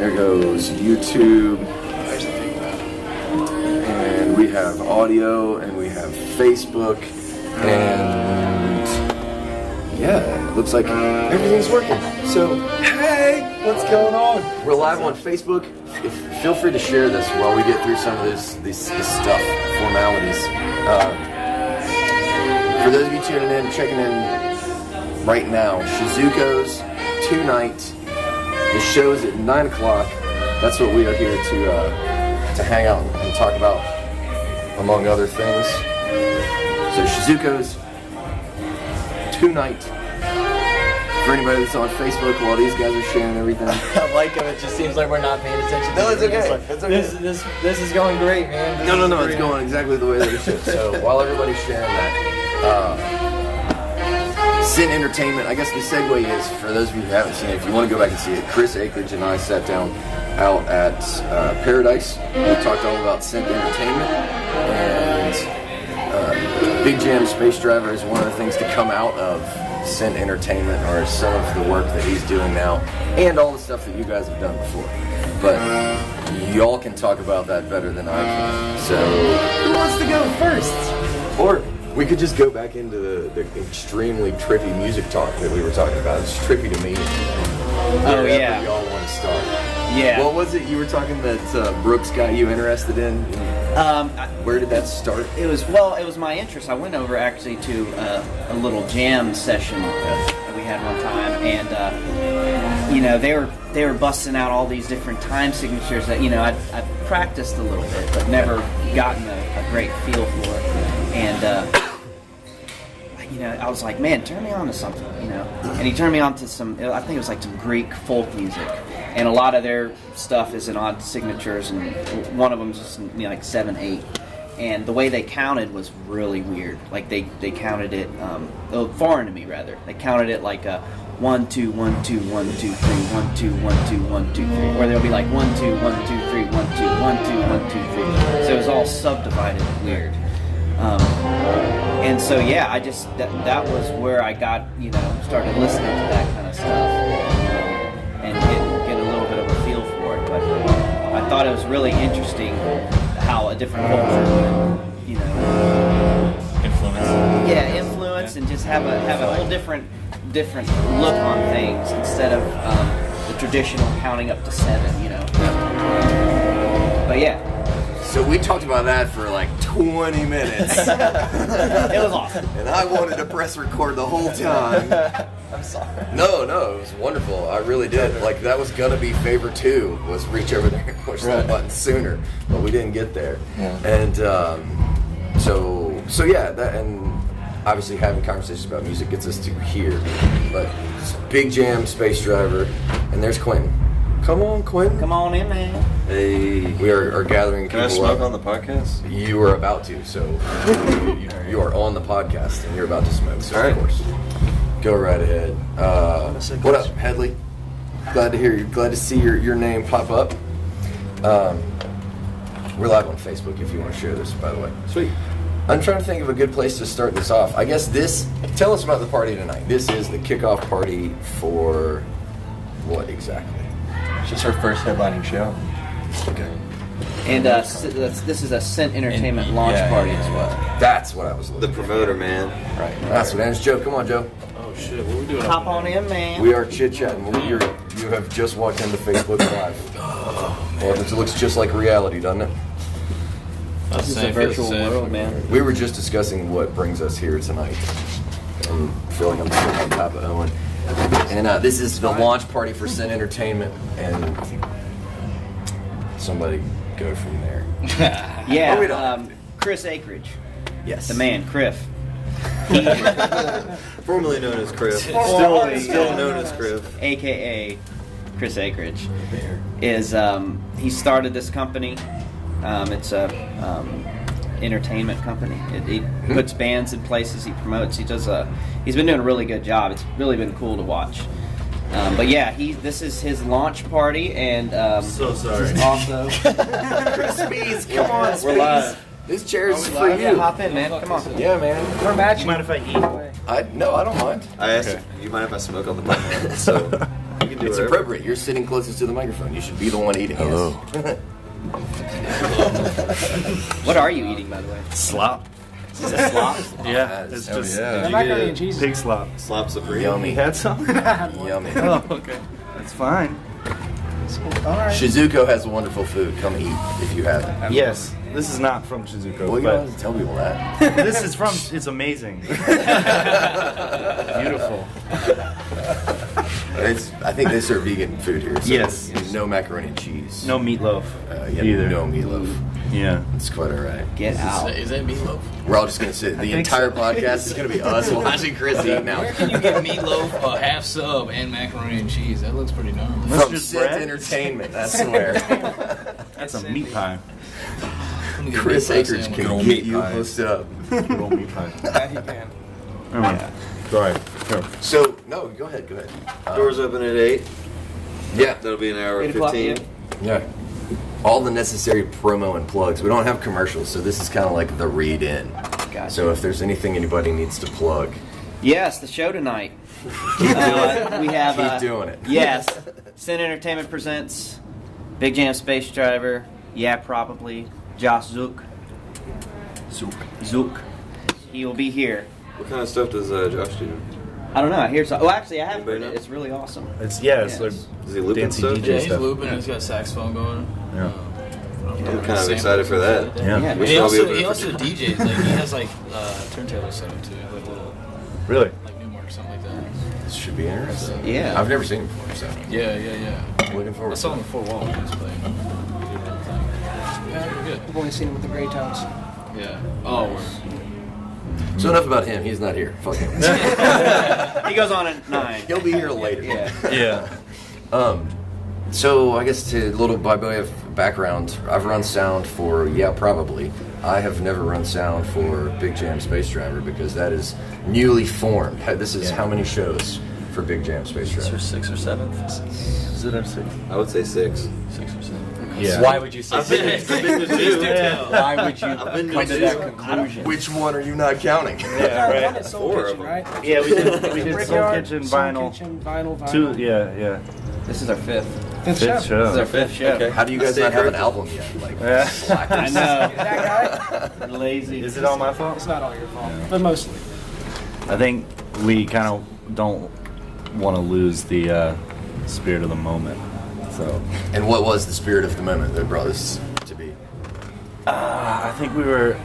There goes YouTube. And we have audio, and we have Facebook, and yeah, it looks like everything's working. So, hey, what's going on? We're live on Facebook. Feel free to share this while we get through some of this stuff, formalities. For those of you tuning in, checking in right now, Shizuko's tonight. The show's at 9 o'clock. That's what we are here to hang out and talk about, among other things. So Shizuko's tonight. For anybody that's on Facebook while these guys are sharing everything. I like him. It just seems like we're not paying attention. No, it's okay. It's okay. This is going great, man. No, it's going exactly the way that it should. So while everybody's sharing that, Sin Entertainment, I guess the segue is, for those of you who haven't seen it, if you want to go back and see it, Chris Akridge and I sat down out at Paradise. We talked all about Sin Entertainment, and Big Jam Space Driver is one of the things to come out of Sin Entertainment, or some of the work that he's doing now, and all the stuff that you guys have done before. But y'all can talk about that better than I can. So who wants to go first? Or we could just go back into the extremely trippy music talk that we were talking about. It's trippy to me. Oh yeah. Y'all want to start? Yeah. What was it you were talking that Brooks got you interested in? Where did that start? It was my interest. I went over actually to a little jam session that we had one time, and they were busting out all these different time signatures that I practiced a little bit, but never gotten a great feel for it. And I was like, man, turn me on to something, And he turned me on to some, I think it was like some Greek folk music. And a lot of their stuff is in odd signatures, and one of them is just like 7/8. And the way they counted was really weird. Like they counted it, foreign to me rather. They counted it like 1 2 1 2 1 2 3 1 2 1 2 1 2 3, or they'll be like 1 2 1 2 3 1 2 1 2 1 2 3. So it was all subdivided weird. And so I just that was where I got started listening to that kind of stuff and get a little bit of a feel for it. But I thought it was really interesting how a different culture influence and just have a whole different look on things instead of the traditional counting up to 7. But yeah. So we talked about that for like 20 minutes. It was awesome. And I wanted to press record the whole time. I'm sorry. No, it was wonderful. I really did. Like, that was gonna be favor 2, was reach over there and push that button sooner, but we didn't get there. Yeah. And that, and obviously having conversations about music gets us to here. But Big Jam, Space Driver, and there's Quentin. Come on, Quentin. Come on in, man. Hey. We are gathering people up. Can I smoke on the podcast? You are about to, so you are on the podcast and you're about to smoke, so of course. Go right ahead. What up, Headley? Glad to hear you. Glad to see your name pop up. We're live on Facebook if you want to share this, by the way. Sweet. I'm trying to think of a good place to start this off. I guess tell us about the party tonight. This is the kickoff party for what exactly? It's just our first headlining show. Okay. And this is a Sin Entertainment launch party as well. That's what I was looking The promoter, man. Right. That's what it is. Joe, come on, Joe. Oh, shit. What are we doing? Hop on in, man. We are chit-chatting. You have just walked into Facebook Live. Oh, man. Well, it looks just like reality, doesn't it? This is a virtual world, man. We were just discussing what brings us here tonight. I feel like I'm sitting on top of Owen. And this is the launch party for Sin Entertainment, and somebody go from there. Chris Akridge. Yes. The man, Criff. Formerly known as Criff. Still known as Criff. AKA Chris Akridge. Is he started this company. It's a entertainment company. He puts bands in places. He promotes. He's been doing a really good job. It's really been cool to watch. This is his launch party, and so sorry. This is also Speeds, come on, Speeds. We're live. This chair is for you. Yeah, hop in, man. Come on. Yeah, man. We're matching. Mind if I eat? No, I don't mind. I asked you mind if I smoke on the podcast? So you can It's appropriate. You're sitting closest to the microphone. You should be the one eating. Hello. Yes. What are you eating, by the way? Slop. Is it slop? Yeah, it's just The macaroni and cheese. pig slop. Slop supreme. Yummy. You had some? Yummy. Oh, okay. That's fine. All right. Shizuko has wonderful food. Come eat if you haven't. Yes, this is not from Shizuko, Well, you but don't have to tell people that. this is from. It's amazing. Beautiful. I think they serve vegan food here. So Yes. No macaroni and cheese. No meatloaf Yeah, either. no meatloaf. Yeah. It's quite all right. Get out. Is that meatloaf? We're all just going to sit. The think entire so. podcast is going to be us watching Chris eat now. Where can you get meatloaf, a half sub, and macaroni and cheese? That looks pretty gnarly. That's From just Sit bread? Entertainment, I swear. That's a meat pie. Let me get a Chris meat pie Akers sandwich. can old get meat you pies. hooked up. Good old meat pie. Yeah, he can. Sorry. So, no, go ahead. Doors open at 8. Yeah. That'll be an hour 8 o'clock, 15. Yeah. All the necessary promo and plugs. We don't have commercials, so this is kind of like the read in. Gotcha. So if there's anything anybody needs to plug, Yes, the show tonight. We have. keep doing it. Yes. Sin Entertainment presents Big Jam Space Driver. Yeah, probably. Josh Zook. Zook. He will be here. What kind of stuff does Josh do? I don't know. I hear some. Oh, actually, I have Anybody heard it. know? It's really awesome. It's Yes. like Is he looping Fancy stuff? DJ Yeah, he's stuff. looping. He's got saxophone going. Yeah. I'm kind of excited for that. Yeah. Yeah. We He should all be also, open he for- also DJs. Like he has like turntables set up too, like little Really? like Newmark or something like that. This should be interesting. Yeah. I've never seen him before, so Yeah. I'm looking I forward saw to him it. in 4 Wall when he was playing. Yeah, we're good. I've only seen him with the Grey Tones. Yeah. Oh, we're So enough about him. He's not here. Fuck him. He goes on at 9. He'll be here later. Yeah. Yeah. So I guess to a little by way of background, I've run sound for Probably. I have never run sound for Big Jam Space Driver because that is newly formed. This is how many shows for Big Jam Space Driver? 6th or 7th? Is it our I would say 6. 6 or 7. Yeah. Why would you say I've been, 6? I've been to 2. Why would you been to come to two. that conclusion? Which one are you not counting? Yeah, One right. at Soul 4 of Kitchen, them. right? Yeah, we did Soul Brickyard, Kitchen Soul vinyl. Kitchen, vinyl. 2, yeah. This is our 5th. Fifth Fifth show. This is show. our 5th show. Okay. How do you guys Stay not have an corrected. album yet? Like, Yeah. I know. That guy? Lazy. Is it all my It's fault? not all your fault, but mostly. I think we kind of don't want to lose the spirit of the moment. So and what was the spirit of the moment that brought this to be? I think we were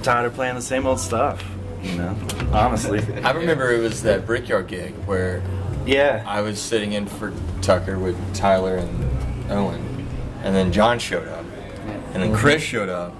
tired of playing the same old stuff. You know, honestly. I remember it was that Brickyard gig where Yeah. I was sitting in for Tucker with Tyler and Owen, and then John showed up, and then Chris showed up,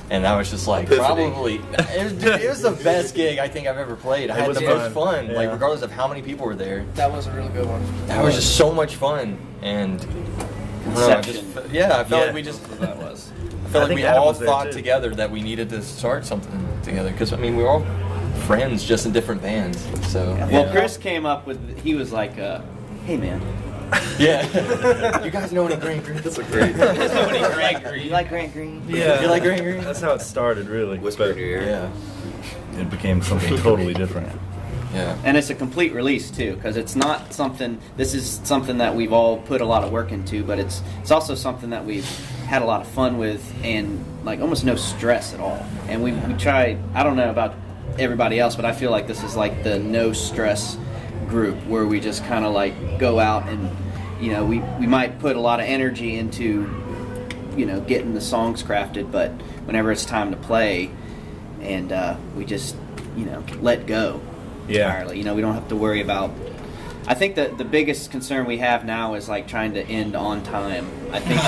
and I was just like, Epiphany. probably, it was the best gig I think I've ever played. I had was the fun. most fun, like Yeah. regardless of how many people were there. That was a really good one. That was just so much fun, and I don't know, I just, Inception. yeah, I felt Yeah. like we just, That was. I I felt like think we Adam all was there, thought too. together that we needed to start something together, because I mean we were all friends, just in different bands. So Well, Chris came up with. He was like, "Hey, man, yeah, you guys know any Grant Green? That's a great you like Grant Green?" Yeah. You like Grant Green? That's how it started, really. whisper in your ear. Yeah, It became something totally different. yeah. And it's a complete release too, because it's not something. This is something that we've all put a lot of work into, but it's also something that we've had a lot of fun with, and like almost no stress at all. And we try. I don't know about everybody else, but I feel like this is like the no stress group where we just kind of like go out and we might put a lot of energy into getting the songs crafted, but whenever it's time to play, and we just let go. Yeah. Entirely. We don't have to worry about. I think that the biggest concern we have now is like trying to end on time. I think.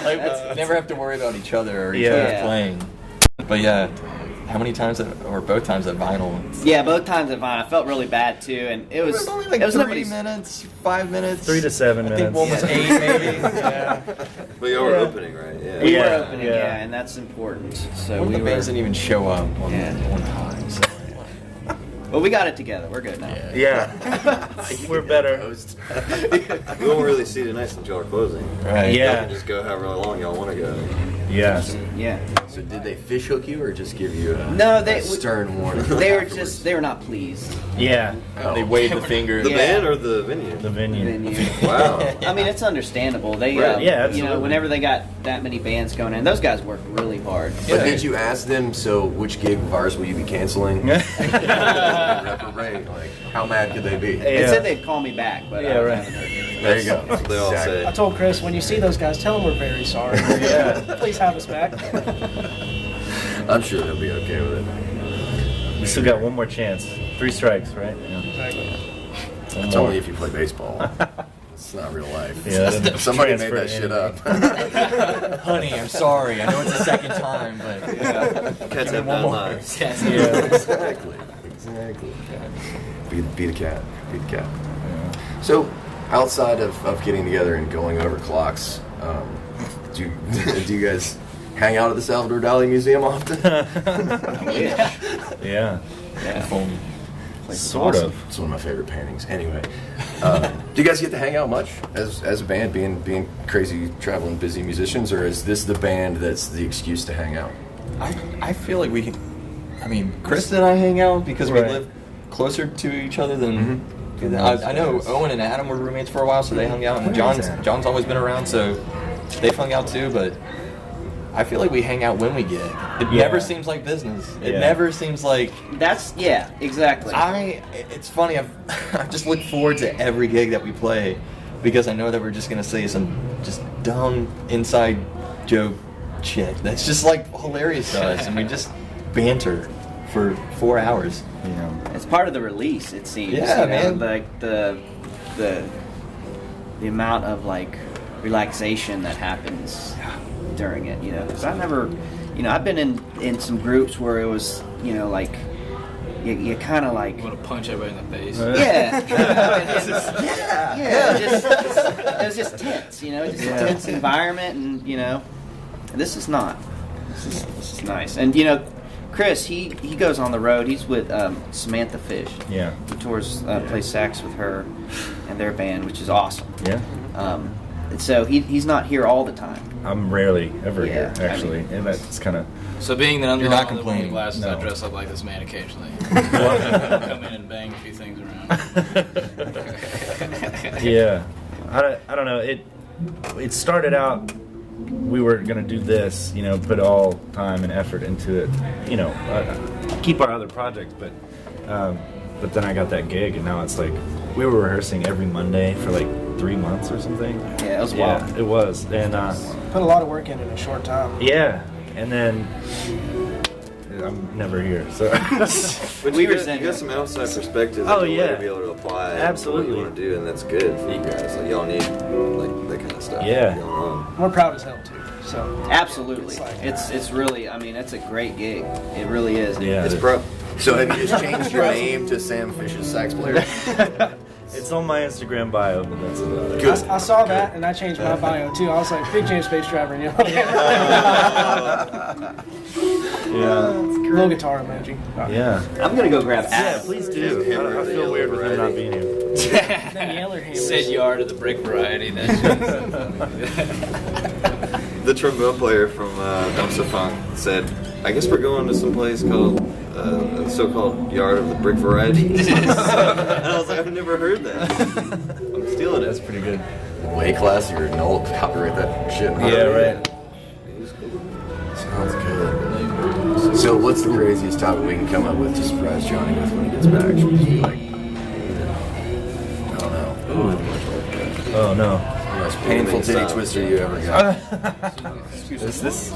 Like, never have to worry about each other or each Yeah. other playing. But yeah, how many times or both times at vinyl? Yeah, both times at Vine, I felt really bad too, and it was only like it was 3 nobody's- minutes, 5 minutes, 3 to 7 I minutes. think one was 8 maybe. Yeah. But y'all were Yeah. opening, right? Yeah. We Yeah, were opening, yeah. yeah, and that's important. So One of we the bands didn't even show up on Yeah. time. So. Well, we got it together. We're good now. Yeah. We're better. We won't really see tonight since y'all are closing. Right. Y'all Yeah. can just go however long y'all want to go. Yeah. Yeah. So did they fish hook you or just give you a, No, a stern warning? They were afterwards? they were not pleased. Yeah. They wave the finger. The Yeah. band or the venue? The venue. Wow. I mean, it's understandable. They, Right. Yeah, you know, absolutely. whenever they got that many bands going in, those guys work really hard. But did you ask them, so which gig of ours will you be canceling? Reprobate, like, how mad could they be? They Yeah. said they'd call me back, but Yeah, I right. haven't heard anything. There you go. That's what they all Exactly. I say. told Chris, when you see those guys, tell them we're very sorry. Please have us back. I'm sure they'll be okay with it. We still got one more chance. 3 strikes, right? Yeah. Exactly. One It's more. only if you play baseball. It's not real life. Yeah, that doesn't Somebody made transfer that to shit anything. up. Honey, I'm sorry. I know it's the second time, but Cats have 9 lives. Yeah. Exactly. Be the cat. Be the cat. So, outside of getting together and going over clocks, do you guys hang out at the Salvador Dali Museum often? Yeah. Sort awesome. of. It's one of my favorite paintings. Anyway, do you guys get to hang out much as a band, being crazy, traveling, busy musicians, or is this the band that's the excuse to hang out? I feel like we. I mean, Chris and I hang out because we Right. live closer to each other than. Mm-hmm. I know Owen and Adam were roommates for a while, so they hung out, and John's always been around, so they've hung out too. But I feel like we hang out when we gig. It Yeah. never seems like business. It Yeah. never seems like. Yeah, exactly. It's funny. I just look forward to every gig that we play because I know that we're just gonna say some just dumb inside joke shit that's just like hilarious to us, and we just banter for 4 hours. Yeah. It's part of the release, it seems. Yeah, you know, man. Like the amount of like relaxation that happens during it. You know, because I've never, you know, I've been in some groups where it was, you know, like you kind of like. You want to punch everybody in the face. Yeah. It was just tense, you know, just a tense environment, and you know, this is not. This is nice, and you know, Chris, he goes on the road. He's with Samantha Fish. Yeah. He tours, plays sax with her and their band, which is awesome. Yeah. And so he's not here all the time. I'm rarely ever Yeah, here, actually, and that's kind of. So being that I'm You're the not only one with complaining. glasses, No. I dress up like this man occasionally. Come in and bang a few things around. Yeah, I don't know. It started out. We were gonna do this, you know, put all time and effort into it, you know, keep our other projects, but then I got that gig, and now it's like we were rehearsing every Monday for like 3 months or something. Yeah, it was wild. Yeah, it was, and Put a lot of work in a short time. yeah, and then I'm never here, so But We you were got, saying you got that. some outside perspective Oh, that you'll yeah. later be able to apply Absolutely. what you want to do, and that's good for you guys. Like, y'all need like that kind of stuff Yeah. going on. We're proud as hell too. So Absolutely. It's like- It's really, I mean, it's a great gig. It really is. yeah, It's pro. So have you just changed your name to Sam Fish's sax player? it's on my Instagram bio, but that's about it. Good. I saw that and I changed my bio too. I was like, Big James Space Driver, and you know, Yeah, little guitar emoji. yeah. I'm gonna go grab Yeah, Adam. please do. I feel weird with him not being here. Then Yeller hammers. Said yard of the brick variety. That's The trombone player from Dumpster Funk said, "I guess we're going to some place called the so-called Yard of the Brick Variety." And I was like, "I've never heard that. I'm stealing That's it." pretty good. Way classier. No, copyright that shit. Yeah, right. Sounds good. So what's the craziest topic we can come up with to surprise Johnny with when he gets back? Should we just be like, I don't know. Oh no. The most painful titty twister you ever got. Is this?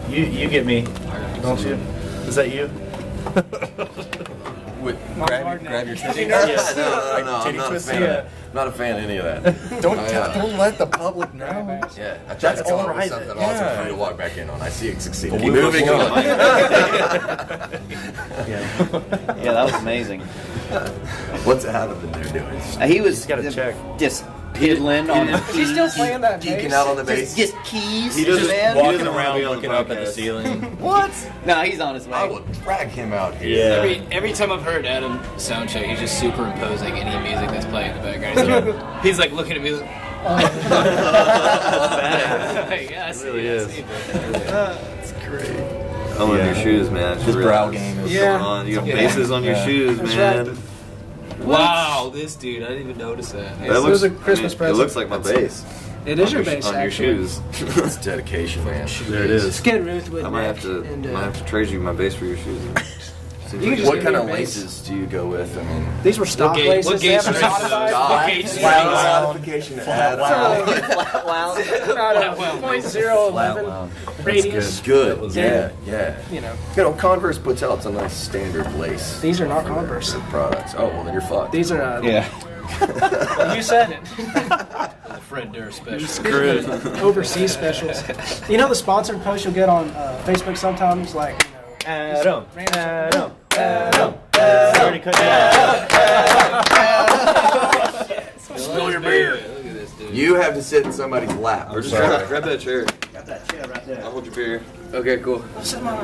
You get me, don't you? Is that you? Grab your titty. No, I'm not a fan. Yeah. Not a fan of any of that. Don't I, don't let the public know. Yeah, I tried to That's come up with private, something awesome yeah. for you to walk back in on. I see it succeed. Well, Keep we were moving born- on. Yeah, that was amazing. What's Adam in there doing? He was gotta check. just Diddling on his She's still playing that Geeking bass. out on the bass. just keys. He doesn't, man. he Walking doesn't want to around be on the looking up at the podcast. ceiling. What? No, he's on his way. I will drag him out here. Yeah. Every time I've heard Adam soundcheck, he's just superimposing any music that's playing in the background. He's like looking at me like, yeah, I see really it, I is. see it. It's great. I love your shoes, man. His brow game is. What's Yeah. going on? You got Yeah. bases on your Yeah. shoes, That's man. right. Wow, this dude, I didn't even notice that. That was a Christmas It present. looks like my bass. It is your bass, on your actually. shoes. It's dedication, man. There it is. Skid Ruth with I might Nick have to. and, might have to trade you my bass for your shoes. Seems You like- can just What give kind me of your bass. laces do you go with? I mean, These were stock gauge- laces. what They gauge haven't strings? modified. What gauge It's strings? modification to add. Flat wound. about a .011 radius. It's good. was Yeah, yeah. You know, You know, Converse puts out some nice standard lace. these are not for Converse. their products. Oh, well, then you're fucked. These are. Yeah. You said it. The Fred Durst special. Overseas specials. You know the sponsored post you'll get on Facebook sometimes, like Adam. Adam. Already cut you out. Spill your beer. Look at this dude. You have to sit in somebody's lap. Or just grab that chair. Got that chair right there. I'll hold your beer. Okay, cool.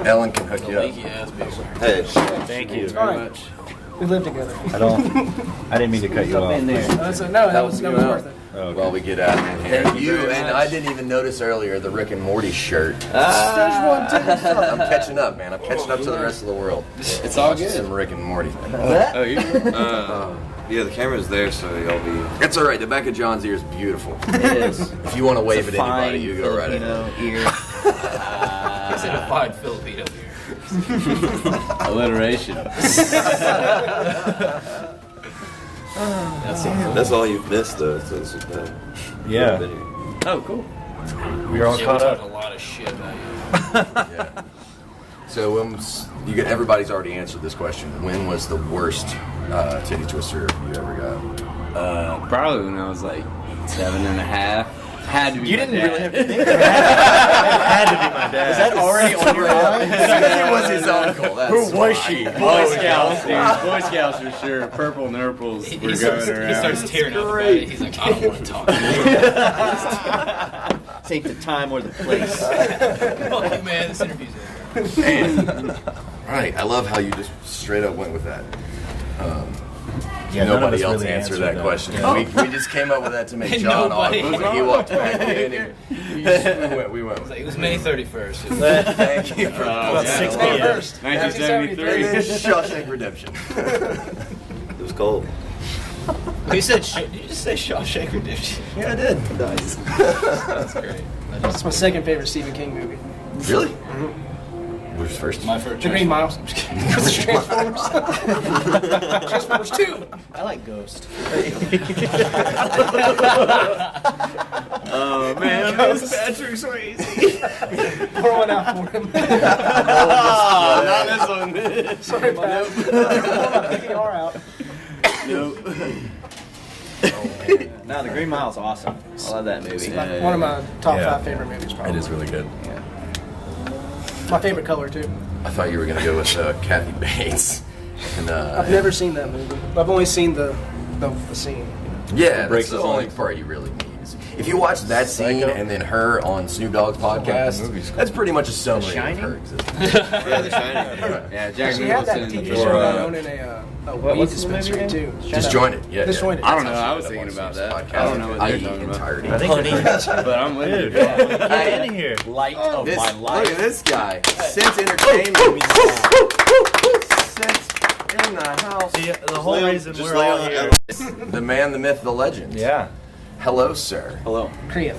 Ellen can hook you up. Leaky ass beer. Hey. Thank you All very right. much. We live together. I didn't mean to cut you Up off. in there. No, that was you out. worth it. Oh, okay. While we get out of here. Thank you very and much. I didn't even notice earlier the Rick and Morty shirt. Ah. I'm catching up, man. I'm catching up to the rest of the world. It's all Watching good. some Rick and Morty. Oh, you Yeah, the camera's there, so y'all be. It's all right. The back of John's ear is beautiful. It is. If you want to wave It's at a fine anybody, you go right ahead. Filipino ear. He's in a fine Filipino beer. Alliteration. That's all you've missed, though. So it's just bad. Yeah. Oh, cool. We're all Yeah, we caught talked up. a lot of shit about you. Yeah. So you get everybody's already answered this question. When was the worst titty twister you ever got? Probably when I was like 7.5. Had to be. You my didn't dad. really have to think. Had to be my dad. Was that already on your mind? It was his uncle. That's Who was why. she? Boy Scouts, dude. Boy Scouts for sure. Purple nurples He were starts, going he around. starts tearing up about it. He's like, I don't want to talk to This ain't the time or the place. you. Fuck you, man. This interview's over. Man. Right. I love how you just straight up went with that. Yeah, none of Nobody us else really answered answered that question. Yeah. We just came up with that to make And John nobody- awkward when he walked back in. And we went with It it. was May 31st. Thank you for About that. 6 May p.m. 1st, And 1973. then Shawshank Redemption. It was cold. Who said shit? Did you just say Shawshank Redemption? Yeah, I did. Nice. That's great. It's my second favorite Stephen King movie. Really? Which was first? My first The Green Mile. I'm just kidding. Transformers. Transformers 2. I like Ghost. Oh man, Miss Patrick Swayze. Pour one out for him. Oh, not this one. Sorry, Pat. Pour my PPR out. No, The Green Mile's awesome. I love that movie. One of my top Yeah. 5 favorite movies, probably. It is really good. My favorite color, too. I thought you were going to go with Kathy Bates. And, I've never seen that movie. I've only seen the scene. Yeah, breaks that's the his only legs. part you really need. If you watch that scene Psycho. and then her on Snoop Dogg's podcast, that's pretty much a summary of Shining? her existence. Yeah, The Shining. Yeah, Jack She had that Nicholson. TV Or, show about owning a weed what's the movie dispensary, again? too. Disjointed, yeah. Disjointed. I don't know. That's how I she was ended thinking up about on that. Snoop's I don't know what podcast. they're I talking about. entirety. I think But I'm with Dude, you. get in here. Light of This, my look life. at this guy. Sense Entertainment. Sense in the house. See, the whole reason Just we're lay all on here. The man, the myth, the legend. Yeah. Hello, sir. Hello. Krieth.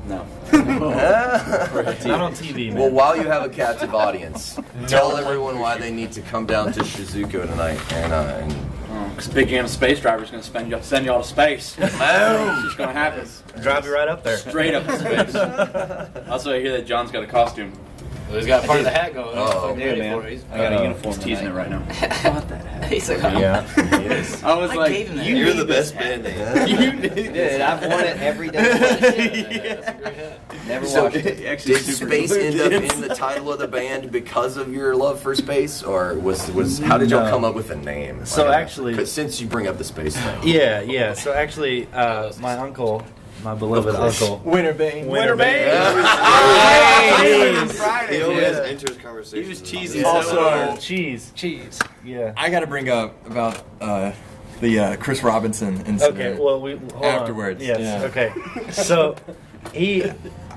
No. Not on TV, man. Well, while you have a captive audience, tell everyone why they need to come down to Shizuko tonight. And Because Big Jam Space Driver's going to send y'all to space. It's just going to happen. Drive you right up there. Straight up to space. Also, I hear that John's got a costume. Well, he's got part of the hat going. Oh, He's ready man. for it. He's- I got a uniform. He's teasing it right now. He's like, oh. Yeah, he is. I was I like, gave him that. you You're need the this best hat. band name. You need Dude, this I've hat. worn it every day. That's a great hat. Never So washed it. Actually, did super space cool. end up in the title of the band because of your love for space, or was how did y'all No. come up with a name? So Like, actually- 'cause since you bring up the space thing, Yeah. So actually, my uncle, my beloved uncle, Winterbane. He always enters conversation. He was cheesy. also cheese. Cheese. Yeah. I got to bring up about the Chris Robinson incident. Okay, well, we hold Afterwards, On. Yes. yeah. Okay. So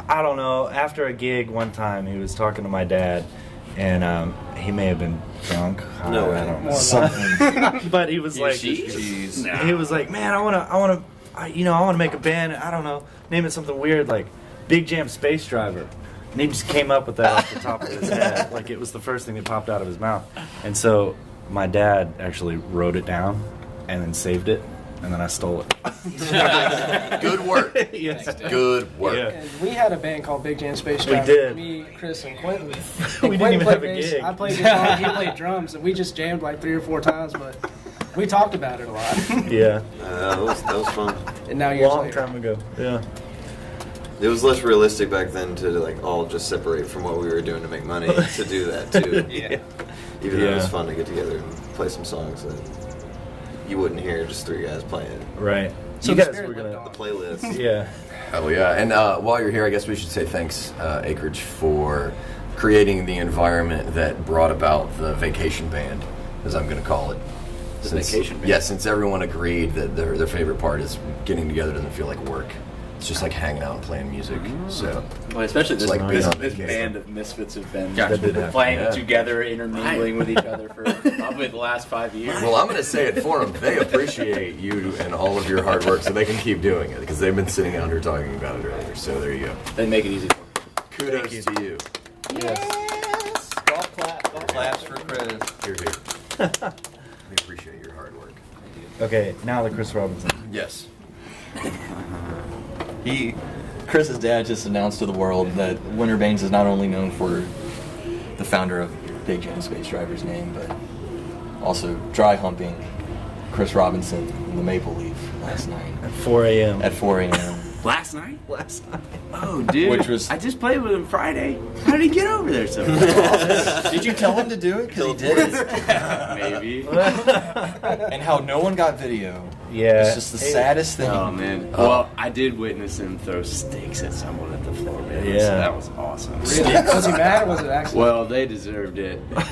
I don't know. After a gig one time, he was talking to my dad, and he may have been drunk. No way. I don't know. Something. But he was like, Cheese. he was like, man, I want to make a band. I don't know, name it something weird like Big Jam Space Driver. And he just came up with that off the top of his head, like it was the first thing that popped out of his mouth. And so my dad actually wrote it down and then saved it, and then I stole it. good work. Yes. Good work. Yeah. And we had a band called Big Jam Space We Driver. did. Me, Chris, and Quentin. We And didn't Quentin even played have a bass, gig. I played guitar, he played drums, and we just jammed like 3 or 4 times, but we talked about it a lot. Yeah. That was fun. And now years Long later. time ago. Yeah. It was less realistic back then to like all just separate from what we were doing to make money to do that too. Yeah. Even though it was Yeah. fun to get together and play some songs that you wouldn't hear just 3 guys playing. Right. So you the guys spirit were lived gonna. The playlist. Yeah. Oh yeah, and while you're here, I guess we should say thanks, Acreage, for creating the environment that brought about the vacation band, as I'm going to call it. The vacation band? Yeah, since everyone agreed that their favorite part is getting together doesn't feel like work. It's just like hanging out and playing music. So Well, especially this, It's like being on this vacation. band of misfits have been That did happen. playing Yeah. together, intermingling with each other for probably the last 5 years. well, I'm going to say it for them. They appreciate you and all of your hard work, so they can keep doing it because they've been sitting out here talking about it earlier. So there you go. They make it easy for me. Kudos to you. Golf claps for Chris. Here, here. We appreciate your hard work. Okay. Now the Chris Robinson. Yes. Chris's dad just announced to the world that Winter Baines is not only known for the founder of Big Jam Space Driver's name, but also dry humping Chris Robinson in the Maple Leaf last night At 4 a.m. at 4 a.m. Last night? last night. Oh, dude. Which was- I just played with him Friday. How did he get over there so fast? Did you tell him to do it? Because he did it. Maybe. And how no one got video. Yeah. It's just the saddest thing. Oh, man. Well, I did witness him throw sticks at someone at the floor, man. Yeah. So that was awesome. Really? Was he mad or was it accident? Well, they deserved it. Let's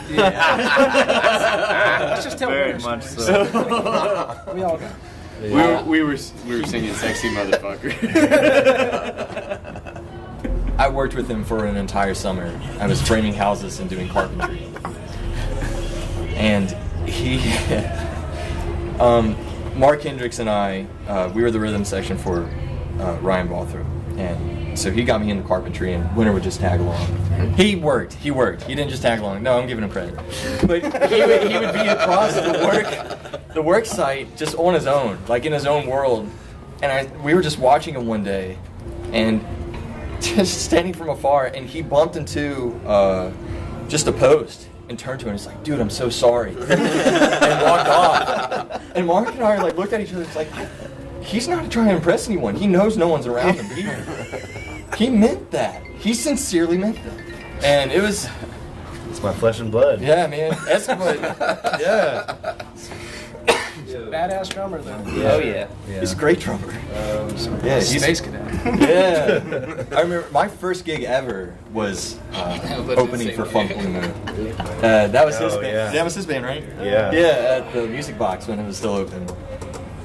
just tell Very Winter much stories. so. We all got it. We were singing "Sexy Motherfucker." I worked with him for an entire summer. I was framing houses and doing carpentry. And he, Mark Hendricks and I, we were the rhythm section for Ryan Balthrop. And so he got me into carpentry, and Winter would just tag along. He worked. He didn't just tag along. No, I'm giving him credit. But he would be across the work site just on his own, like in his own world. And we were just watching him one day, and just standing from afar, and he bumped into just a post and turned to him and was like, dude, I'm so sorry. And walked off. And Mark and I like looked at each other, it's like, he's not trying to impress anyone. He knows no one's around him. He meant that. He sincerely meant that. And it was, It's my flesh and blood. yeah, man. That's what, yeah. Badass drummer though. Oh yeah. He's a great drummer. Yeah, he's Space cadet. Yeah. I remember my first gig ever was opening for Funk Blue Moon. That was his Oh, band. yeah. That was his band, right? Yeah. Yeah, at the Music Box when it was still open.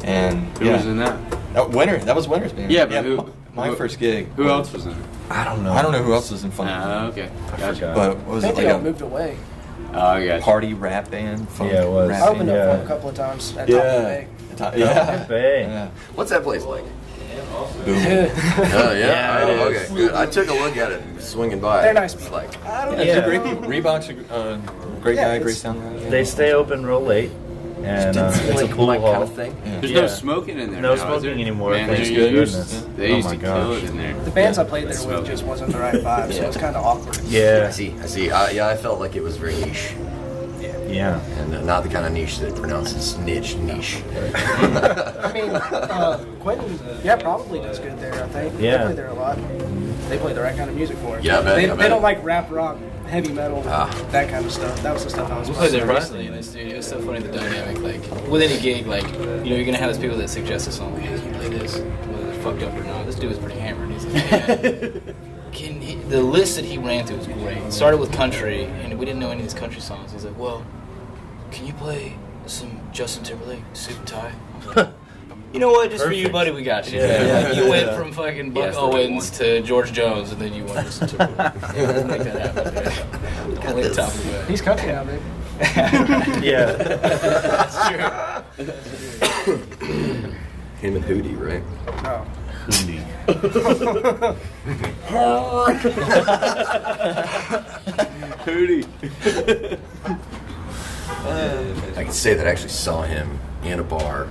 And Who was in that? Winter. That was Winter's band. Yeah, but who- my first gig. Who else was in it? I don't know. I don't know who else was in Funk Blue Moon. Okay. I Gotcha. forgot. But what was I it, think they all like moved away. Oh, I got you. party rap band? Funk Yeah, it was. rap I opened band? up for Yeah. him a couple of times at Top of the Yeah. Bay. Yeah. Bay. Yeah. What's that place like? Boom. Oh yeah. Yeah, Oh, it okay. is. Good. I took a look at it swinging by. They're nice It's people. like I don't Yeah, Yeah. great people. Reebok's a great Yeah, guy, it's- great sound guy. They stay open real late. And Didn't seem it's like a pool my hall. kind of thing. There's Yeah. no smoking in there. No now, is smoking there? anymore, Man, thank they goodness. They used Oh to my kill gosh. it in there. The bands I played there with just wasn't the right vibe, so it was kind of awkward. Yeah. I see. Yeah, I felt like it was very niche. Yeah. And not the kind of niche that pronounces niche. I mean, Quentin, probably does good there, I think. Yeah. They play there a lot. They play the right kind of music for it. Yeah, I bet, they, I bet. they don't like rap, rock, heavy metal, Ah. that kind of stuff. That was the stuff I was We played there playing. recently in the studio. It was so funny, the dynamic. Like, with any gig, like, you're going to have those people that suggest a song. Like, hey, can you play this? Whether it's fucked up or not. This dude was pretty hammered. He's like, yeah. The list that he ran through was great. It started with country, and we didn't know any of these country songs. He's like, well, can you play some Justin Timberlake, Suit and Tie? I was like, you know what? Just for you, buddy, we got you. Yeah. Like, you went from fucking Buck Owens to George Jones, and then you went Justin Timberlake. Let's make that happen, man. Only the top of the He's country now, baby. Yeah. That's true. Him and Hootie, right? No. Hootie. Hootie. I can say that I actually saw him in a bar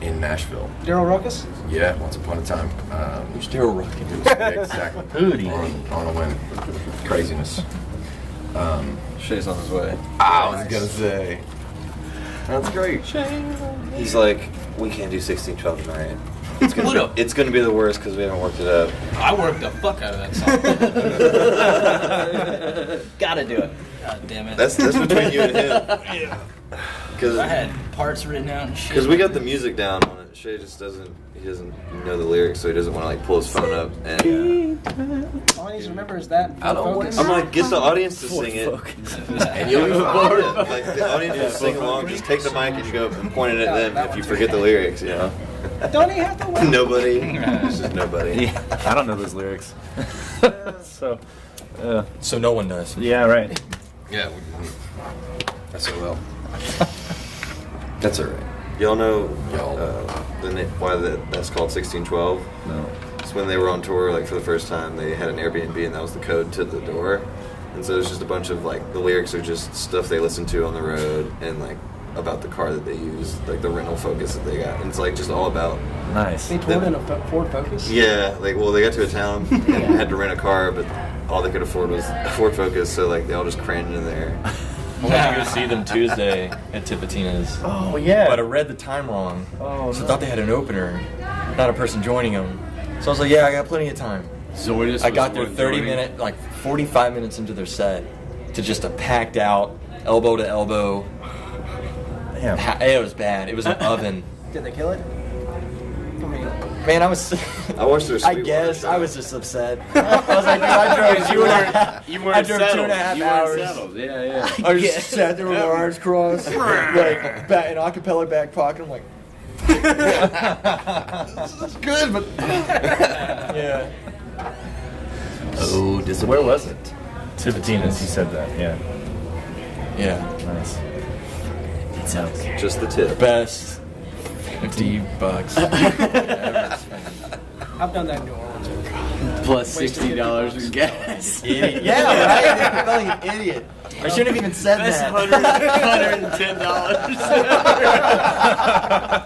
in Nashville. Daryl Ruckus? Yeah, once upon a time. Still rocking. Exactly. Hootie. On a whim. Craziness. Shay's on his way. I was gonna say. That's great. He's like, we can't do 16-12 tonight. It's gonna be the worst because we haven't worked it up. I worked the fuck out of that song. Gotta do it. God damn it. That's between you and him. I Because had parts written out and shit. we got the music down on it. Shay just doesn't know the lyrics, so he doesn't want to like pull his phone up. And All I need to remember is that. I don't focus. I'm like, get the audience to sing it. And you'll be bored. Like the audience will sing along. Just take the mic and you go and point it at them if you forget the lyrics. You know. Don't he have to wait? Nobody. It's just nobody. Yeah. I don't know those lyrics. So. So no one does. Yeah. Right. Yeah. That's so well. That's alright. Y'all know Y'all. why that's called 1612? No. It's when they were on tour, like for the first time, they had an Airbnb and that was the code to the door. And so it's just a bunch of like the lyrics are just stuff they listen to on the road and like about the car that they use, like the rental Focus that they got. And it's like just all about Nice. They toured in a Ford Focus? yeah, like well they got to a town and had to rent a car, but all they could afford was a Ford Focus, so like they all just crammed in there. I went to go see them Tuesday at Tipitina's. Oh yeah. But I read the time wrong. Oh, So I no. thought they had an opener, not a person joining them. So I was like, yeah, I got plenty of time. Zoidus I was got the there one 30 joining. minutes, like 45 minutes into their set to just a packed out, elbow to elbow. Damn. It was bad. It was an oven. Did they kill it? I mean, Man, I was. I watched their I Sweetwater guess show. I was just upset. I was like, dude, I drove 2.5. You I weren't drove settled. 2.5 You hours. weren't settled. Yeah, yeah. I just sat there with my arms crossed, like back, an acapella back pocket. I'm like, this is good, but yeah. Oh, Where was it? Tipitina's. You said that. Yeah. Yeah, Nice. Just the tip. best $50 ever spent. I've done that in New Orleans. Plus $60 in gas. Idiot. Yeah, right. I felt like an idiot. I shouldn't have even said That's that.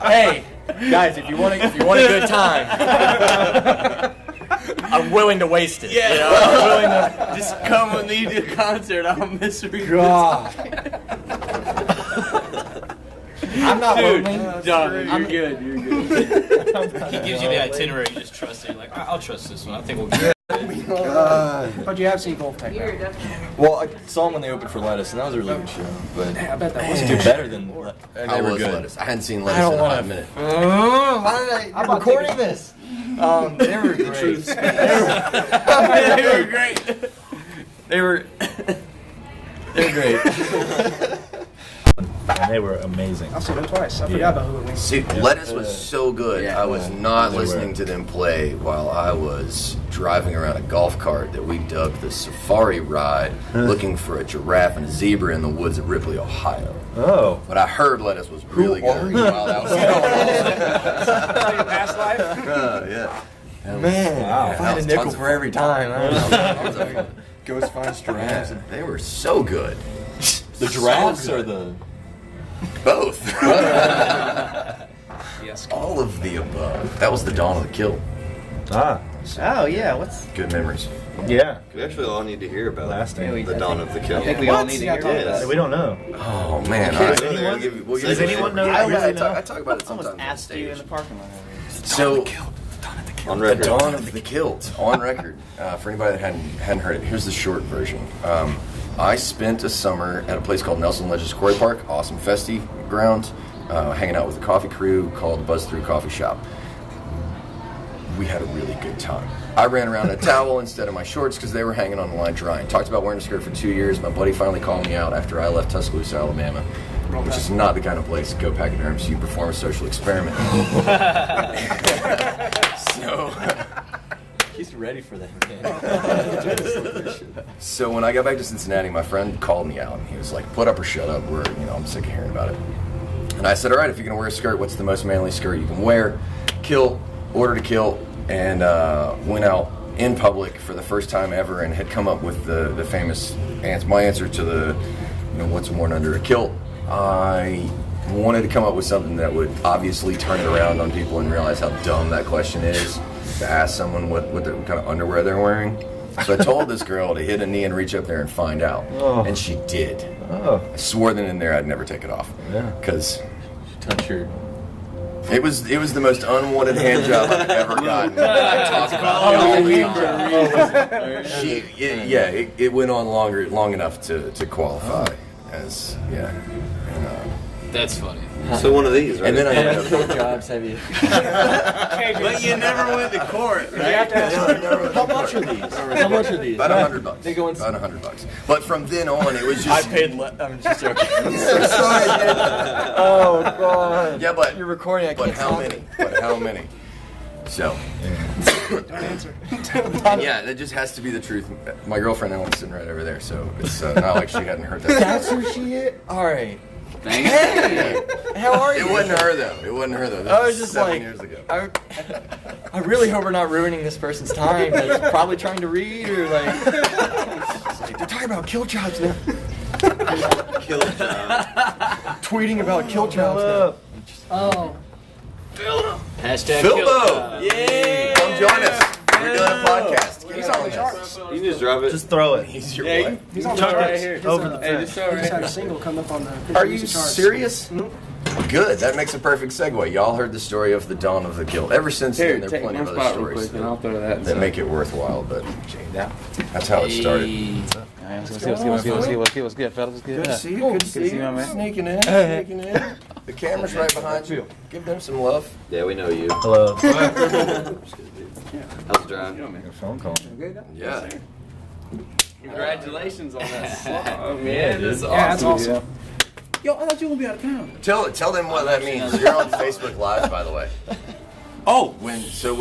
$110. Hey, guys, if you want a good time, I'm willing to waste it. Yeah, You know, I'm willing to. just come when you do a concert. I'll miss a good God. I'm not Dude, lonely. John, you're good. You're good. He gives you the itinerary, you just trust it. You're like, I'll trust this one. I think we'll get it. But you have seen Wolfpack, right? Well, I saw them when they opened for Lettuce, and that was a really good show. But I bet that it was was better than they How were was good. Lettuce? I hadn't seen I Lettuce don't in a want hot to. minute. Why did I? I'm You're recording this. They were great. They were great. They were great. And they were amazing. I've seen them twice. I forgot about who it was. See, Lettuce was so good. Yeah. I was not They listening were. to them play while I was driving around a golf cart that we dubbed the Safari Ride, looking for a giraffe and a zebra in the woods of Ripley, Ohio. Oh. But I heard Lettuce was really good while that was going on. Your past life? Yeah. Man, Wow. if I had a That was nickel tons for of every time, That was a- ghost finds giraffes. They were so good. The giraffes or the? Both. Yes. All of the above. That was the dawn of the kill. Ah, Oh yeah, what's Good memories. yeah. We actually all need to hear about Lasting. the dawn of the kill. I think we all need to hear What? about that. We don't know. Oh man! Does All right, anyone- we'll give does you a anyone short know- review. really I talk about it Almost sometimes on asked you in stage. the parking lot. So, On the record. dawn of the kilt on record. For anybody that hadn't heard it, here's the short version. I spent a summer at a place called Nelson Ledges Quarry Park, awesome festy ground, hanging out with a coffee crew called Buzz Through Coffee Shop. We had a really good time. I ran around in a towel instead of my shorts because they were hanging on the line drying. Talked about wearing a skirt for 2 years. My buddy finally called me out after I left Tuscaloosa, Alabama, which is not the kind of place to go pachyderms. You perform a social experiment. So, He's ready for that, man. so when I got back to Cincinnati, my friend called me out and he was like, "Put up or shut up. I'm sick of hearing about it." And I said, "All right, if you're gonna wear a skirt, what's the most manly skirt you can wear?" Kill, ordered a kilt, and went out in public for the first time ever, and had come up with the famous answer. My answer to the, what's worn under a kilt. I wanted to come up with something that would obviously turn it around on people and realize how dumb that question is, to ask someone what kind of underwear they're wearing. So I told this girl to hit a knee and reach up there and find out. Oh. And she did. Oh, I swore that in there I'd never take it off. Yeah. Because Touch your. it was the most unwanted hand job I've ever gotten. I talk about it went on long enough to qualify as That's funny. So one of these, right? And then I How ended many up kill jobs have you? But you never went to court, right? How much are these? How much are these? about $100. They go in. About $100. But from then on, it was just. I'm just joking. oh god. Yeah, but You're recording. I But can't how talk. many? But how many? So. Don't answer. And yeah, that just has to be the truth. My girlfriend Ellen's sitting right over there, so it's not like she hadn't heard that. That's who she is. All right. Thanks. Hey, how are you? It wasn't her though. This I was just 7 like, years ago. I really hope we're not ruining this person's time. That's probably trying to read or like. They're talking about kill jobs now. Kill job. Tweeting about kill jobs now. Oh, Hashtag Philbo! Yeah. Come join us. We're doing a podcast. he's on the charts. You can just drop it. Just throw it. He's your Yeah, boy. He's on the Chuck charts. it here. over the Hey, fence. just show He just had a right. single come up on the Christian Are you music charts. serious? Good. That makes a perfect segue. Y'all heard the story of the dawn of the guild. Ever since Here, then, there are take plenty one of other spot real stories quick, and I'll throw that. that make it worthwhile, but that's how it started. What's good, fellas? Good to see you. Good to see you. my man. Sneaking in. The camera's right behind you. Give them some love. Yeah, we know you. Hello. How's it driving? A phone call. Yeah. Congratulations on that slot. Oh, Yeah, man, dude. that's Yeah, that's awesome. awesome. Yo, I thought you were gonna be out of town. Tell them what that means. You're on Facebook Live, by the way. Oh, When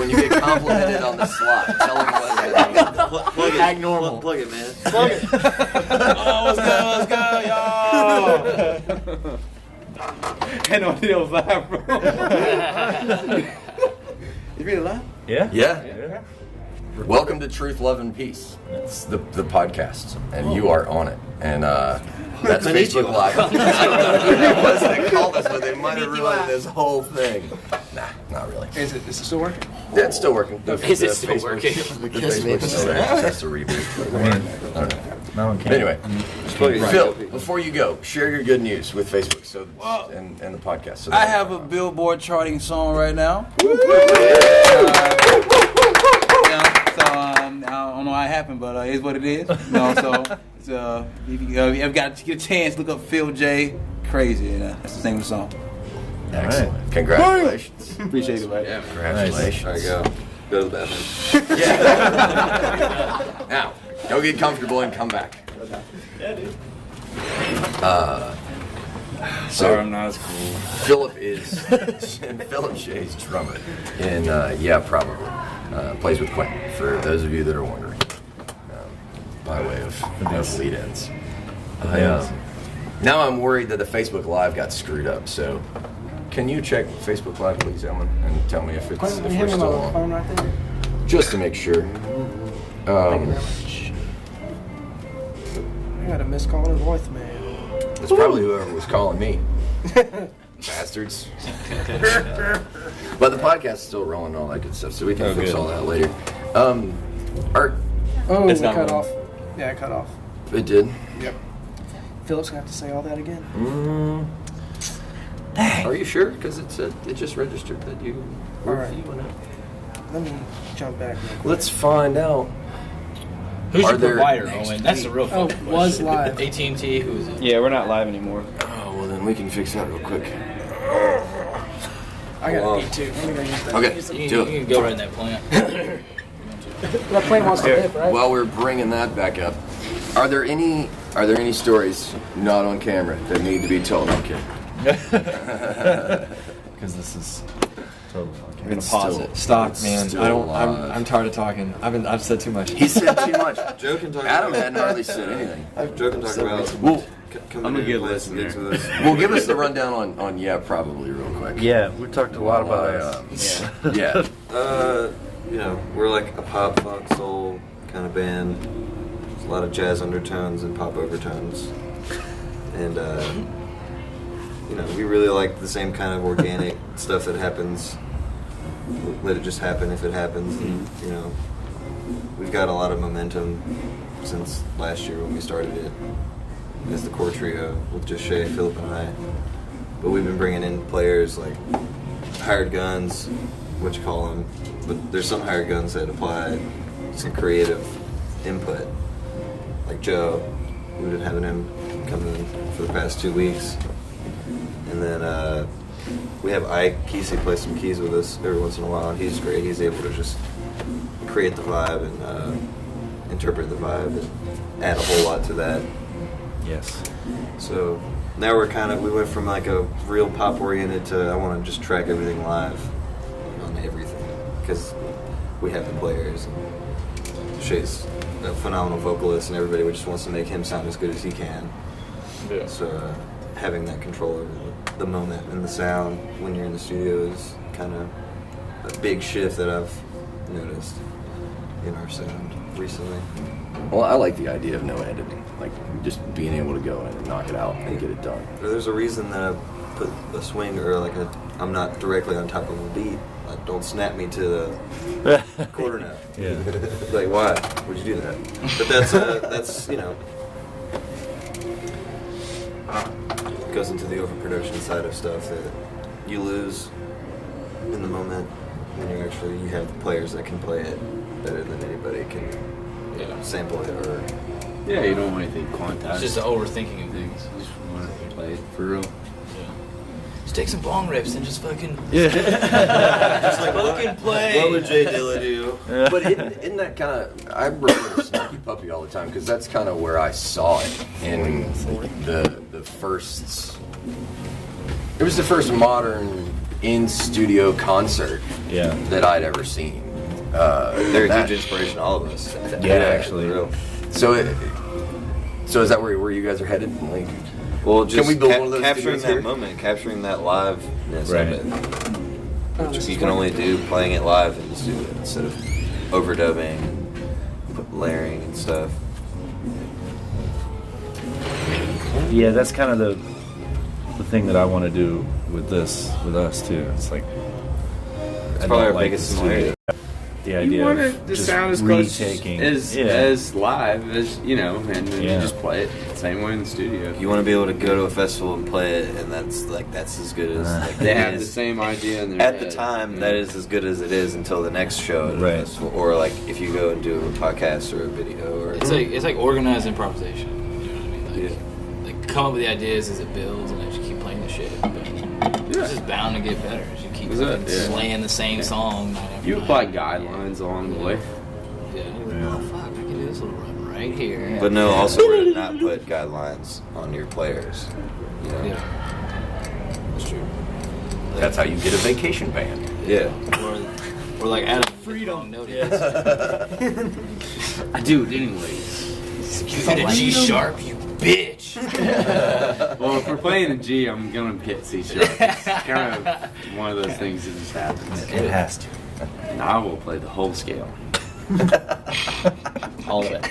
you get complimented on the slot, tell them what that means. Plug it. Act normal. Plug it, man. oh, what's good, y'all? Had no idea it was live, bro. You really live? Yeah. Yeah. Welcome to Truth, Love, and Peace. It's the podcast, and you are on it. And that's Facebook Live. I don't know who that was that called us, but they might have ruined this whole thing. Nah, not really. Is it still working? Yeah, it's still working. Is it still working? The Facebook's still there. It just has to reboot. I don't know. No one can. But anyway, Plug it. Phil, before you go, share your good news with Facebook and the podcast. So I have a Billboard charting song right now. So I don't know how it happened, but it is what it is. So if you ever got to get a chance, look up Phil J. Crazy. That's the name of the song. Excellent. Congratulations. Appreciate it, buddy. Yeah, man. Congratulations. There you go. Go to the bathroom. Yeah. Now, go get comfortable and come back. Yeah, dude. So I'm not as cool. Philip is Philip Shea's drummer in Yeah Probably. Plays with Quentin, for those of you that are wondering, by way of lead-ins. Now I'm worried that the Facebook Live got screwed up, so can you check Facebook Live, please, Ellen, and tell me if Quentin, we're you hit me still on the on? phone right there. Just to make sure. Thank you very much. I got a missed call and voicemail. It's probably whoever was calling me. Bastards. But the podcast is still rolling and all that good stuff, so we can fix all that later. Art. Oh, It's it not cut wrong. off. Yeah, it cut off. It did. Yep. Philip's gonna have to say all that again. Are you sure? Because it just registered that you were All right. viewing it. Let me jump back real quick. Let's find out. Who's Are your there provider, next Owen? That's the real Oh, fucking was question. live. AT&T, who is it? Yeah, we're not live anymore. Oh, well, then we can fix that real quick. I gotta pee too. I'm gonna use that. Okay. You Do can it. go right in that plant. That plane wants to live, right? While we're bringing that back up, are there any stories not on camera that need to be told? I'm kidding. Because this is totally okay. We're gonna It's pause still- it. Stop, it's man. still I don't. live. I'm tired of talking. I've said too much. He said too much. Joe can talk Adam about hadn't hardly said anything. Joe can talk about Well, coming I'm a in good and playing some gigs listener. with us. well, give us the rundown on yeah, probably real quick. Yeah, we talked a lot about us. us. Yeah. You know, we're like a pop, funk, soul kind of band. There's a lot of jazz undertones and pop overtones. And, you know, we really like the same kind of organic stuff that happens. Let it just happen if it happens. And, you know, we've got a lot of momentum since last year when we started it as the core trio with just Shay, Philip, and I. But we've been bringing in players like hired guns, what you call them. But there's some hired guns that apply some creative input. Like Joe, we've been having him come in for the past 2 weeks. And then we have Ike Kesey play some keys with us every once in a while, and he's great. He's able to just create the vibe and interpret the vibe and add a whole lot to that. Yes. So now we went from like a real pop oriented to I want to just track everything live on everything because we have the players. And Shay's a phenomenal vocalist, and everybody just wants to make him sound as good as he can. Yeah. So having that control over the moment and the sound when you're in the studio is kind of a big shift that I've noticed in our sound recently. Well, I like the idea of no editing, like just being able to go in and knock it out and get it done. There's a reason that I put a swing or like I'm not directly on top of a beat. Like, don't snap me to the quarter note. Yeah. Like, why would you do that? But that's you know, goes into the overproduction side of stuff that you lose in the moment when you have the players that can play it better than anybody can sample it or. Yeah, you don't want anything quantized. It's just the overthinking of things. You just want to play it for real. Just take some bong rips and just fucking Just like fucking play. What would Jay Dilla do? But isn't that kind of, I refer to Snarky Puppy all the time because that's kind of where I saw it in the first, it was the first modern in-studio concert Yeah. that I'd ever seen. They're a that- huge inspiration to all of us. Yeah, actually. For real. So is that where you guys are headed? Like, Well, just can we build one of those capturing studios that here? moment, capturing that liveness Right. of it, which you can only do playing it live in the studio instead of overdubbing and layering and stuff. Yeah, that's kind of the thing that I want to do with us too. It's like It's probably our biggest similarity. The idea You want of it to just sound as close retaking as live as you know, and then Yeah. you just play it the same way in the studio. You want to be able to go to a festival and play it, and that's as good as like, They it have the is. same idea in their At the head. time, that is as good as it is until the next show at a Right. festival, or like if you go and do a podcast or a video, or It's like organized improvisation. You know what I mean? Like come up with the ideas as it builds, and then just keep playing the shit. But it's just bound to get better as you keep Is it? fucking Yeah. slaying the same song. night after You night. apply guidelines along the way. Yeah. You're like, oh fuck, I can do this little run right here. But no, also we're to not put guidelines on your players. You know? Yeah. That's true. that's how you get a vacation band. Yeah. Or like Adam, freedom notice. I do it anyways. You hit a G sharp, you bitch. Well, if we're playing a G, I'm gonna hit C sharp. It's kind of one of those things that just happens. It has to. And I will play the whole scale. All of it.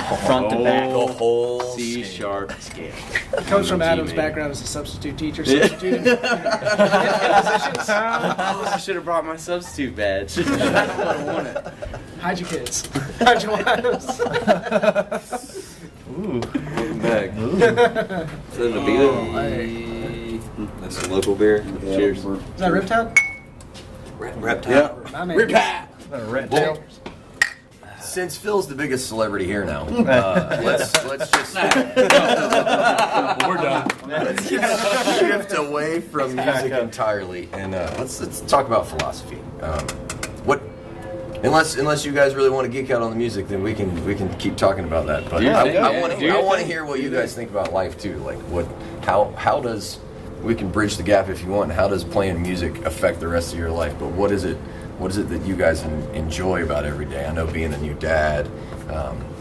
front to back. The whole C scale. sharp scale. It comes from G Adam's major. background as a substitute teacher. Substitute positions. I should have brought my substitute badge. I want it. Hide your kids. Hide your wives. Welcome back. Is that an Abita? That's some local beer. Cheers. Is that Riptide? Reptile. My man. Rip hat. Red Well, since Phil's the biggest celebrity here now, let's just We're done. let's shift away from music entirely, and let's talk about philosophy. What? Unless you guys really want to geek out on the music, then we can keep talking about that. But I want to hear what you guys think about life too. Like how does we can bridge the gap if you want. How does playing music affect the rest of your life? But what is it that you guys enjoy about every day? I know being a new dad,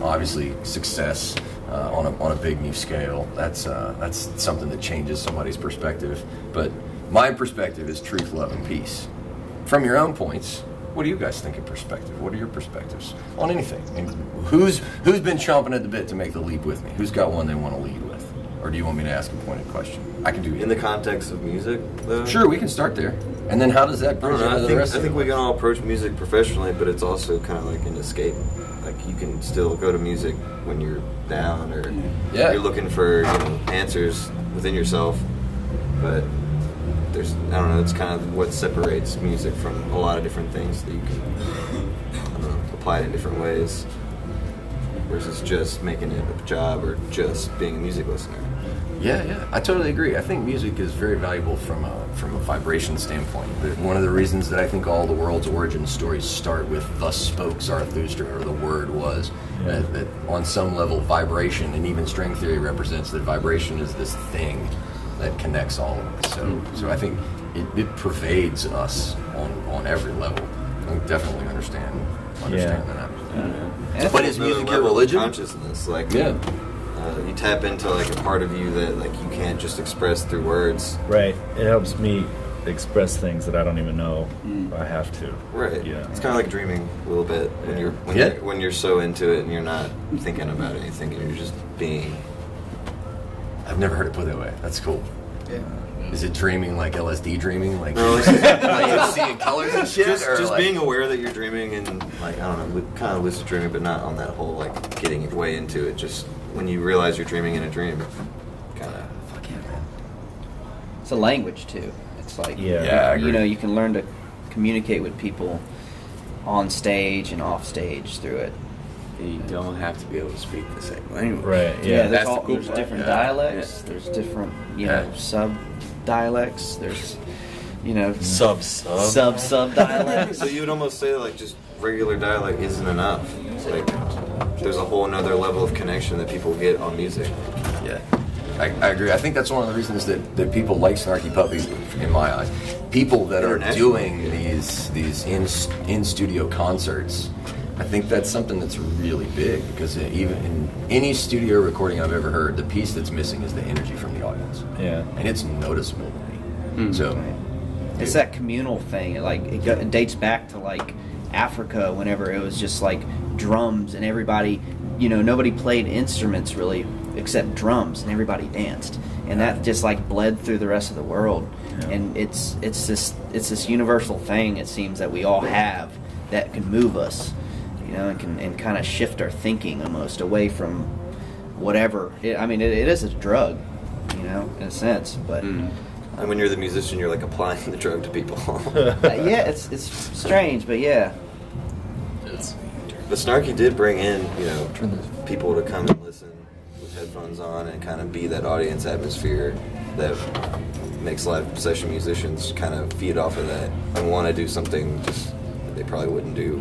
obviously success on a big new scale. That's something that changes somebody's perspective. But my perspective is truth, love, and peace. From your own points, what do you guys think of perspective? What are your perspectives on anything? And who's been chomping at the bit to make the leap with me? Who's got one they want to lead with? Or do you want me to ask a pointed question? I can do it. In the context of music, though? Sure, we can start there. And then how does that bridge into the rest I of think it? we can all approach music professionally, but it's also kind of like an escape. Like you can still go to music when you're down or you're looking for answers within yourself. But I don't know, it's kind of what separates music from a lot of different things that you can apply it in different ways versus just making it a job or just being a music listener. Yeah, I totally agree. I think music is very valuable from a vibration standpoint. One of the reasons that I think all the world's origin stories start with "Thus spoke Zarathustra," or the word was, that on some level vibration, and even string theory represents that vibration is this thing that connects all of us. So I think it pervades us on every level. I definitely understand that. But is music your religion? Consciousness, you tap into like a part of you that like you can't just express through words. Right. It helps me express things that I don't even know I have to. Right. Yeah. It's kind of like dreaming a little bit when you're so into it and you're not thinking about anything and you're just being. I've never heard it put that way. That's cool. Yeah. Is it dreaming like LSD dreaming? Like, No, like seeing colors and shit? just like, being aware that you're dreaming and like I don't know, kind of lucid dreaming, but not on that whole like getting way into it. Just when you realize you're dreaming in a dream, kind of. Fuck yeah, man. It's a language too. It's like I agree. you can learn to communicate with people on stage and off stage through it. You don't have to be able to speak the same language. Right. Yeah, that's the cool there's part. different Yeah. dialects. There's different sub dialects. There's Sub. sub dialects. So you would almost say like just regular dialect isn't enough. It's like there's a whole nother level of connection that people get on music. Yeah, I agree. I think that's one of the reasons that people like Snarky Puppy, in my eyes. People that are doing these in studio concerts, I think that's something that's really big because even in any studio recording I've ever heard, the piece that's missing is the energy from the audience. Yeah. And it's noticeable to me. So It's that communal thing. It dates back to like Africa, whenever it was just like drums and everybody, nobody played instruments really except drums and everybody danced, and that just like bled through the rest of the world. Yeah. And it's this universal thing, it seems, that we all have that can move us, and kind of shift our thinking almost away from whatever. It is a drug, in a sense, but. And when you're the musician, you're like applying the drug to people. Yeah, it's strange, but yeah. But Snarky did bring in, people to come and listen with headphones on and kind of be that audience atmosphere that makes live session musicians kind of feed off of that and want to do something just that they probably wouldn't do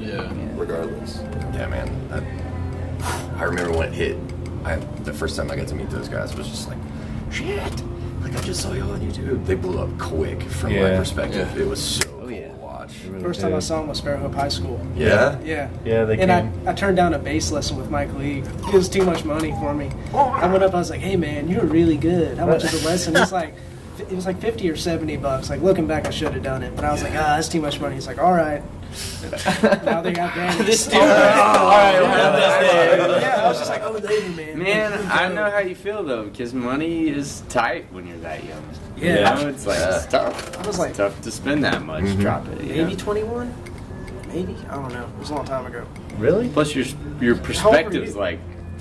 regardless. yeah, man. I remember when it hit. The first time I got to meet those guys was just like, shit. Like I just saw you on YouTube. They blew up quick from my perspective. Yeah. It was so cool to watch. First time I saw him was Fairhope High School. Yeah. Yeah. Yeah, they And came. I turned down a bass lesson with Mike Lee. It was too much money for me. I went up, I was like, hey man, you're really good. How much is the lesson? It was like $50 or $70. Like looking back, I should have done it. But I was like, that's too much money. He's like, all right. Now they got bands. This dude. Yeah, I was just like, oh it later, man. Man, I know how you feel though, because money is tight when you're that young. Yeah. You know, it's like it's tough. I was like, It's tough to spend that much. Drop it. You maybe know? 21? Maybe? I don't know. It was a long time ago. Really? Plus, your perspective's you? like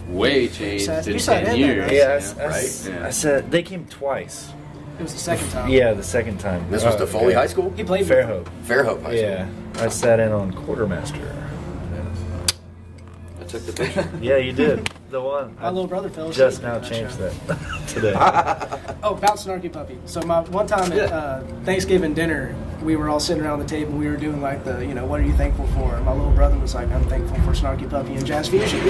way changed You in sat 10 in there, years. right? Yeah, you know? Right? Yeah. I said they came twice. It was the second time. Yeah, the second time. This was the Foley High School? He played Fairhope. Fairhope High School. Yeah, I sat in on Quartermaster. I took the picture. Yeah, you did. The one. My little brother fell asleep Just now during changed show. that today. Oh, about Snarky Puppy. So my one time at Thanksgiving dinner, we were all sitting around the table. We were doing like the, what are you thankful for? And my little brother was like, I'm thankful for Snarky Puppy and Jazz Fusion.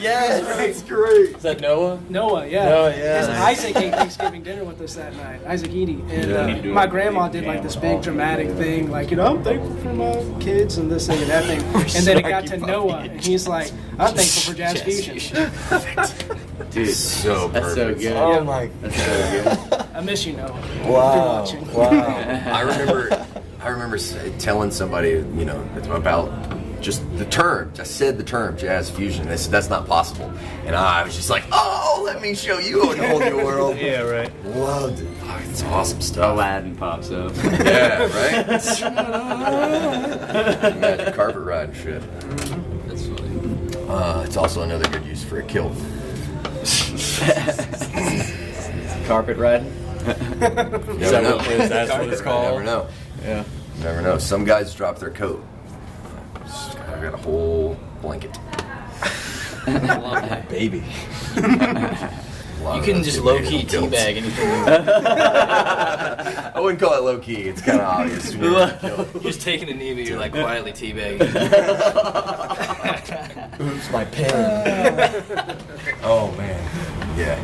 Yes, that's great. Is that Noah? Noah, yeah. Noah, yeah. His Isaac ate Thanksgiving dinner with us that night. Isaac Eady. And Yeah. my grandma did like this big dramatic thing, like, I'm thankful for my kids and this thing and that thing. And then it got to Noah, and he's like, I'm thankful for Jazz Fusion. Dude, So that's so perfect. good. Oh my. That's so good. I miss you, Noah. If you're Wow. watching. Wow. I remember telling somebody, about just the term. I said the term jazz fusion. They said that's not possible, and I was just like, oh, let me show you a whole new world. Yeah, right. Loved it. Oh, it's awesome stuff. Aladdin pops up. Yeah, right. Magic carpet ride and shit. That's funny. It's also another good use for a kilt. Carpet riding. Never know. That's what it's called. Never know. Yeah. Never know. Some guys drop their coat. I got a whole blanket. Baby. You can just low key teabag anything. I wouldn't call it low key. It's kind of obvious. You're just taking a knee, but you're like quietly teabagging. Oops, my pen. Oh man. Yeah.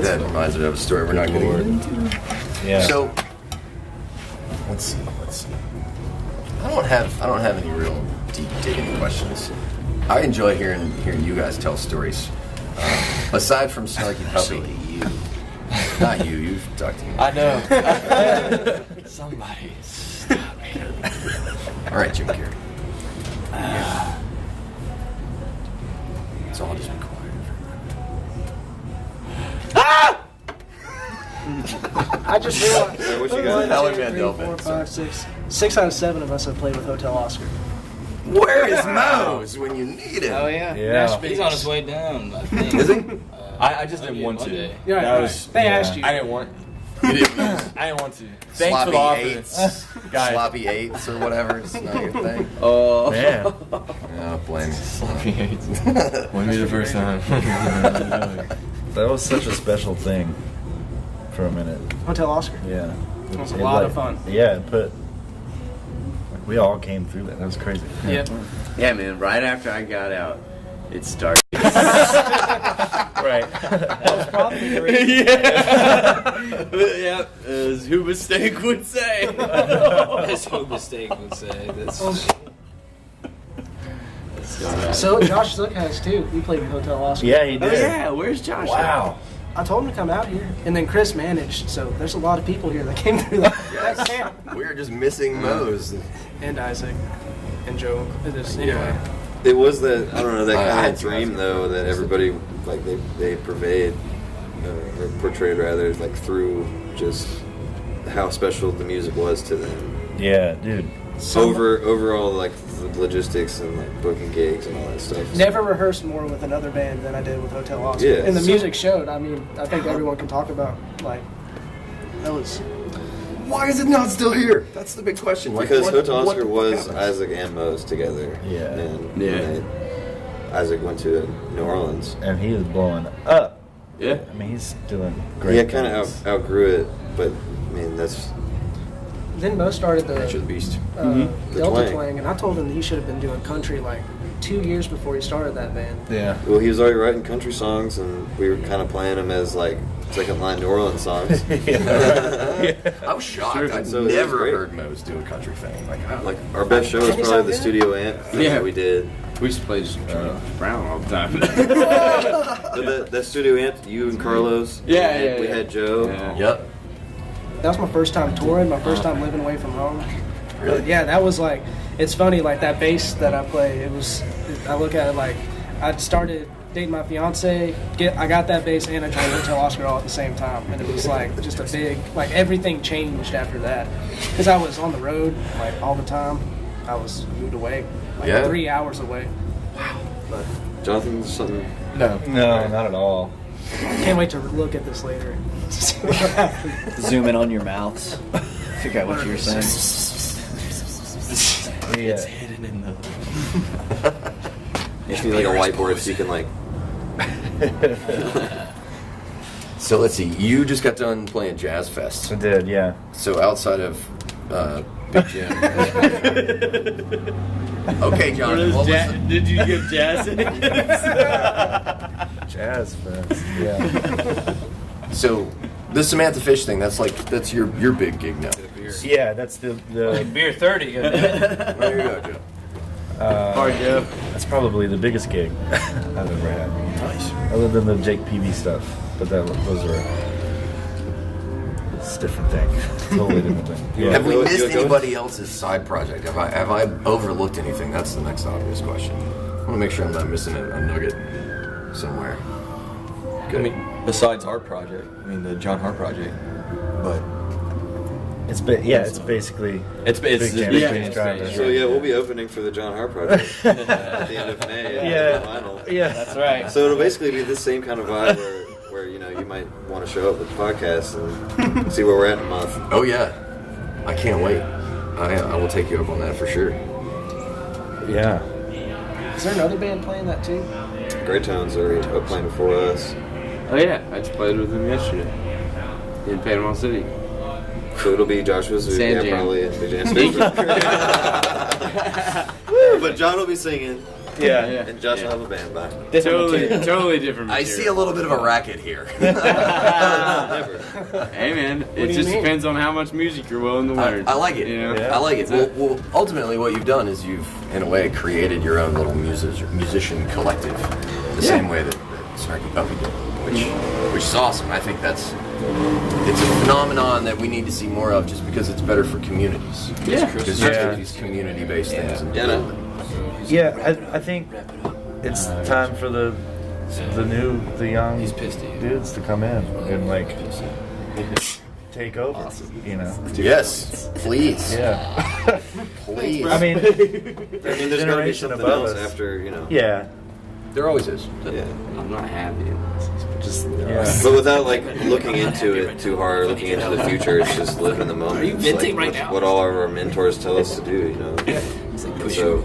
That reminds me of a story we're not going to get into. Yeah. So let's see. I don't have any real deep digging questions. I enjoy hearing you guys tell stories. Aside from Snarky Puppy, not you. You've talked to me. I know. Somebody stop me. All right, Jim Carrey. So I'll just be quiet. I just realized. What you got? Howie 1, 2, 3, Mandel 4, fan, 5, 6. 6 out of 7 of us have played with Hotel Oscar. Where is Mose when you need him? Oh yeah. Yeah. He's on his way down. I think. Is he? I just didn't want to. Monday. Yeah, That right. was- They asked you. I didn't want. You didn't. I didn't want to. Thanks for Sloppy the offer. eights, Guys. sloppy eights or whatever. It's not your thing. Oh man. Oh, blame me. Wouldn't be the first time. That was such a special thing for a minute. Hotel Oscar. Yeah. It was a lot of fun. Yeah, we all came through that. That was crazy. Yeah. Yeah, man. Right after I got out, it started. Right. That was probably the reason. Yeah, as who mistake would say. That's what mistake would say. That's So Josh Zook has too. He played with Hotel Oscar. Yeah, he Oh did. yeah, where's Josh? Wow. I told him to come out here, and then Chris managed. So there's a lot of people here that came through that camp. We were just missing Mose. And Isaac, and Joe. Anyway. It was that, I don't know, that I kind had of to dream ask though that everybody like they pervade or portrayed rather like through just how special the music was to them. Yeah, dude. Overall like the logistics and like booking gigs and all that stuff. Never rehearsed more with another band than I did with Hotel Oscar. Yeah. And the music showed. I mean, I think everyone can talk about, like, that was... Why is it not still here? That's the big question. Like, Because what- Hotel what Oscar the was fuck Isaac and Mose together. Yeah. And Yeah. when Isaac went to New Orleans. And he is blowing up. Yeah. I mean, he's doing great. Yeah, kind of things. outgrew it, but I mean that's Then Mo started Nature of the the beast. The Delta twang. Twang, and I told him that he should have been doing country like 2 years before he started that band. Yeah. well, he was already writing country songs, and we were kind of playing them as like second line New Orleans songs. I was shocked. I'd So it was never great. heard Mose do a country thing. Like our best show was Can you probably sound the good? studio amp thing Yeah. that we did. We used to play just Brown all the time. But that studio amp, you and Carlos. Yeah, we yeah. had Joe. Yeah. Yep. That was my first time touring, my first time living away from home. Really? But yeah, that was like, it's funny, like that bass that I play. I look at it like I started dating my fiance. I got that bass and I joined Hotel Oscar all at the same time, and it was like just a big, like everything changed after that. Because I was on the road like all the time. I was moved away, like 3 hours away. But Jonathan, something? No, not at all. can't wait to look at this later. See what happens. Zoom in on your mouths. Figure out what you're saying. It's hidden in the. You need like a whiteboard so you can like. So let's see. You just got done playing Jazz Fest. I did, yeah. So outside of Big Jim. Okay, John. What was Did you give jazz in it? Jazz Fest, yeah. So the Samantha Fish thing, that's your big gig now. Yeah, that's the Beer 30. There you go, Joe. Hard, Joe. that's probably the biggest gig I've ever had. Nice. Other than the Jake Peavy stuff, but those are it's a different thing. Totally different thing. Yeah. Have we Go- missed go- go- anybody else's side project? Have I overlooked anything? That's the next obvious question. I want to make sure I'm not missing a nugget somewhere. Good. I mean, besides our project, the John Hart project, but It's basically it's Big Jam yeah, Change it's Driver. So yeah, we'll be opening for the John Hart project at the end of May. Yeah. Vinyl. Yeah. That's right. So it'll basically be the same kind of vibe where you might want to show up with the podcast and see where we're at in a month. Oh yeah, I can't wait. I will take you up on that for sure. Yeah. Is there another band playing that too? Great Tones are playing before us. Oh yeah, I just played with him yesterday in Panama City. So it'll be Joshua Zuby, Sand Jam. probably, and Big Jam. But John will be singing, Yeah. and Josh will have a band back. Totally different. I see a little bit of a racket here. Never. Hey man, do it you just mean? depends on how much music you're willing to learn. I like it. You know? Yeah. I like it. Well, ultimately, what you've done is you've, in a way, created your own little musician collective, the same way that Snarky Puppy did, which is awesome. I think it's a phenomenon that we need to see more of, just because it's better for communities. Yeah. Because Yeah. these community-based things. And Yeah, no. Yeah, I think it's time for the young He's pissed at you. dudes to come in and take over. Yes, please, Yeah. please. I mean, There's going to be generation something above else us. after, yeah. There always is. Yeah. I'm not happy. Just Yeah. But without looking into it too hard, looking into the future, it's just live in the moment. Are you It's venting right what, now? what all of our mentors tell us to do, And so,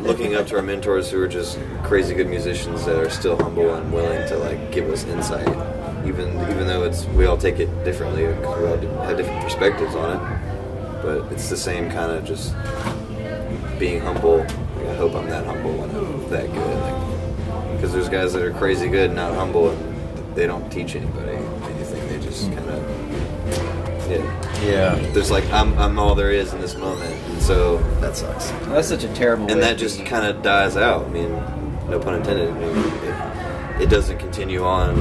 looking up to our mentors who are just crazy good musicians that are still humble and willing to give us insight, even though we all take it differently, because we all have different perspectives on it. But it's the same kind of just being humble. I hope I'm that humble when I'm that good. Because there's guys that are crazy good and not humble, and they don't teach anybody anything. They just kind of, Yeah. There's I'm all there is in this moment, and so That sucks. That's such a terrible way and that to just be. kind of dies out. No pun intended. It doesn't continue on.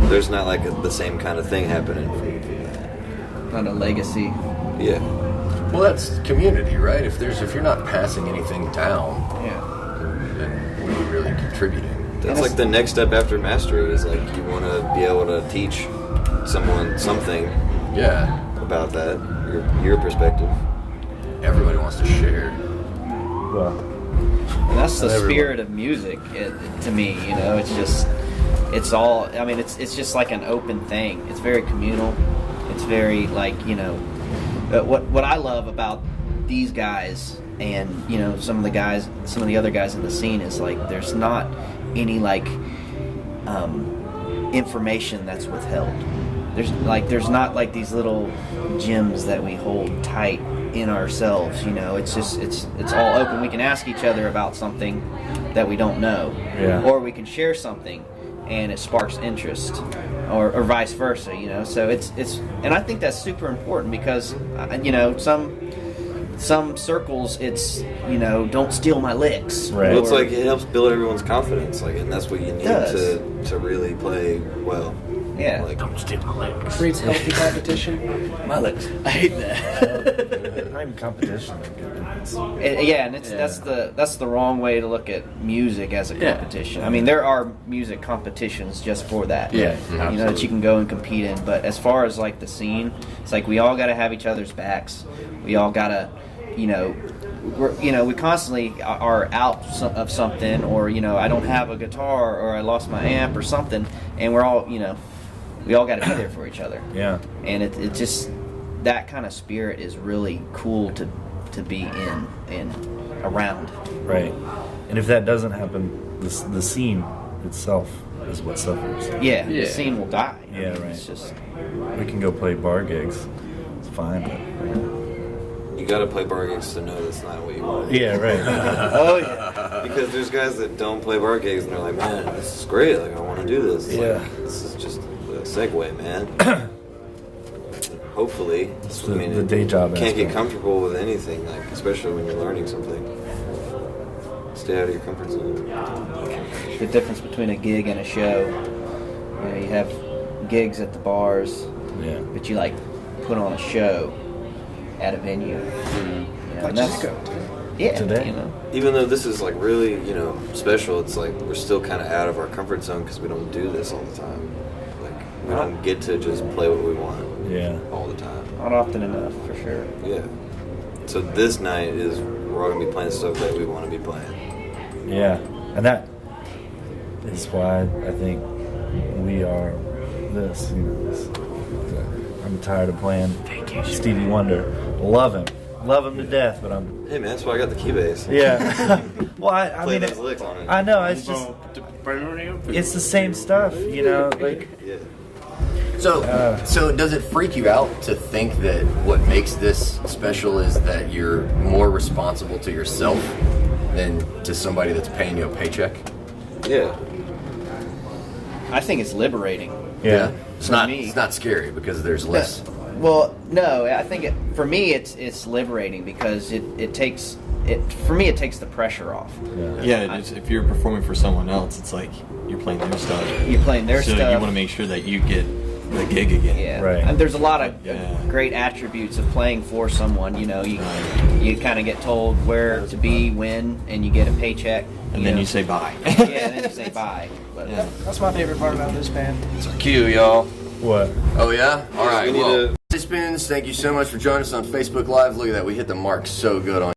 There's not the same kind of thing happening. Not a legacy. Yeah. Well, that's community, right? If you're not passing anything down, Yeah. then what are you really contributing? That's the next step after mastery is you want to be able to teach someone something Yeah, about that, your perspective. everybody wants to share. Well, And that's the Not everyone. spirit of music to me. It's just, it's all. I mean, it's just like an open thing. It's very communal. It's very what I love about these guys and some of the other guys in the scene is there's not any information that's withheld. There's not these little gems that we hold tight in ourselves. It's just it's all open. We can ask each other about something that we don't know, Yeah. or we can share something and it sparks interest, or vice versa. So it's and I think that's super important because some circles it's don't steal my licks. Right. Well, it's it helps build everyone's confidence, and that's what you need does. to really play well. Yeah. Don't steal my legs. Creates healthy competition. My licks. I hate that. I'm competition. And that's the wrong way to look at music as a competition. I mean, there are music competitions just for that. Yeah, you know, that you can go and compete in. But as far as like the scene, it's like we all got to have each other's backs. We all got to, we constantly are out of something, or I don't have a guitar, or I lost my amp or something, and we're all we all got to be there for each other. Yeah. And it just, that kind of spirit is really cool to be in and around. Right. And if that doesn't happen, the scene itself is what suffers. Yeah. The scene will die. Yeah, right. It's just, we can go play bar gigs. It's fine, but You gotta play bar gigs to know that's not what you want. yeah, right. oh yeah. Because there's guys that don't play bar gigs and they're like, man, this is great. Like, I want to do this. Yeah. Like, this is just a segue, man. Hopefully, It's the day job Can't get aspect. comfortable with anything, like especially when you're learning something. Stay out of your comfort zone. The difference between a gig and a show. You have gigs at the bars, Yeah. but you like put on a show at a venue. And that's yeah. Today? Even though this is like really, special, it's like we're still kind of out of our comfort zone because we don't do this all the time. Like we don't get to just play what we want Yeah. all the time. Not often enough, for sure. Yeah. So this night is we're all gonna be playing stuff that we want to be playing. Yeah. And that is why I think we are this. I'm tired of playing Stevie Wonder. Love him to death, but I'm. Hey man, that's why I got the Keybase. Yeah. Well, I Play mean, those licks on it. I know. It's just, it's the same stuff, like. Yeah. So does it freak you out to think that what makes this special is that you're more responsible to yourself than to somebody that's paying you a paycheck? Yeah. I think it's liberating. Yeah. It's For me. not scary because there's less. Well, no, I think for me it's liberating because it takes the pressure off. Yeah, if you're performing for someone else, it's like you're playing their stuff. You're playing their so stuff. you want to make sure that you get the gig again. Yeah, Right. And there's a lot of Yeah. great attributes of playing for someone. You kind of get told where to be, when, and you get a paycheck. And then you say bye. yeah, and then you say bye. But That's my favorite part about this band. It's our cue, y'all. What? Oh yeah? All right. We need Well, to- participants, thank you so much for joining us on Facebook Live. Look at that, we hit the mark so good on